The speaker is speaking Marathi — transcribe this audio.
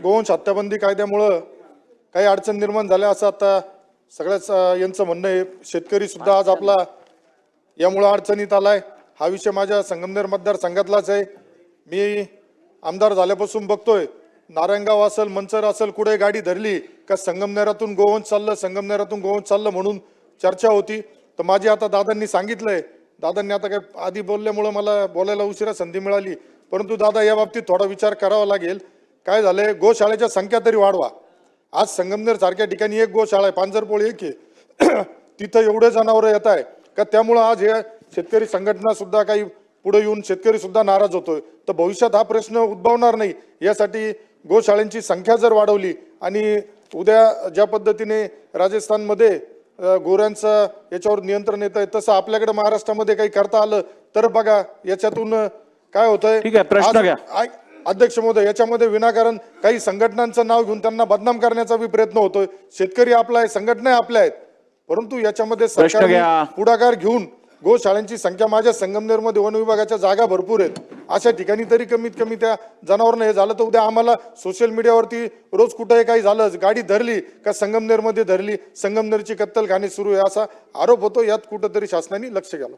गोवंश हत्याबंदी कायद्यामुळं काही अडचण निर्माण झाल्या असं आता सगळ्याच यांचं म्हणणं आहे। शेतकरी सुद्धा आज आपला यामुळे अडचणीत आलाय। हा विषय माझ्या संगमनेर मतदारसंघातलाच आहे। मी आमदार झाल्यापासून बघतोय नारायणगाव असेल मंचर असेल कुठे गाडी धरली का संगमनेरातून गोवंश चाललं म्हणून चर्चा होती। तर माझी आता दादांनी सांगितलंय, दादांनी आता काय आधी बोलल्यामुळे मला बोलायला उशिरा संधी मिळाली, परंतु दादा या बाबतीत थोडा विचार करावा लागेल। काय झालंय, गोशाळेच्या संख्या तरी वाढवा। आज संगमनेर सारख्या ठिकाणी एक गोशाळा आहे, पांजरपोळी एक आहे तिथं एवढे जनावर येत आहे का त्यामुळे आज हे शेतकरी संघटना सुद्धा काही पुढे येऊन शेतकरी सुद्धा नाराज होतोय। तर भविष्यात हा प्रश्न उद्भवणार नाही यासाठी गोशाळांची संख्या जर वाढवली आणि उद्या ज्या पद्धतीने राजस्थानमध्ये गोऱ्यांचं याच्यावर नियंत्रण येत आहे तसं आपल्याकडे महाराष्ट्रामध्ये काही करता आलं तर बघा याच्यातून काय होतंय। ठीक आहे, प्रश्न घ्या अध्यक्ष महोदय, याच्यामध्ये विनाकारण काही संघटनांचं नाव घेऊन त्यांना बदनाम करण्याचा भी प्रयत्न होतोय। शेतकरी आपला आहे, संघटना आपल्या आहेत, परंतु याच्यामध्ये सरकारने पुढाकार घेऊन गोशाळांची संख्या माझ्या संगमनेरमध्ये वन विभागाच्या जागा भरपूर आहेत, अशा ठिकाणी तरी कमीत कमी त्या जनावरांना हे झालं तर उद्या आम्हाला सोशल मीडियावरती रोज कुठे काही झालं गाडी धरली का संगमनेरमध्ये धरली, संगमनेरची कत्तलखाने सुरू आहे असा आरोप होतो। यात कुठंतरी शासनाने लक्ष घ्यावं।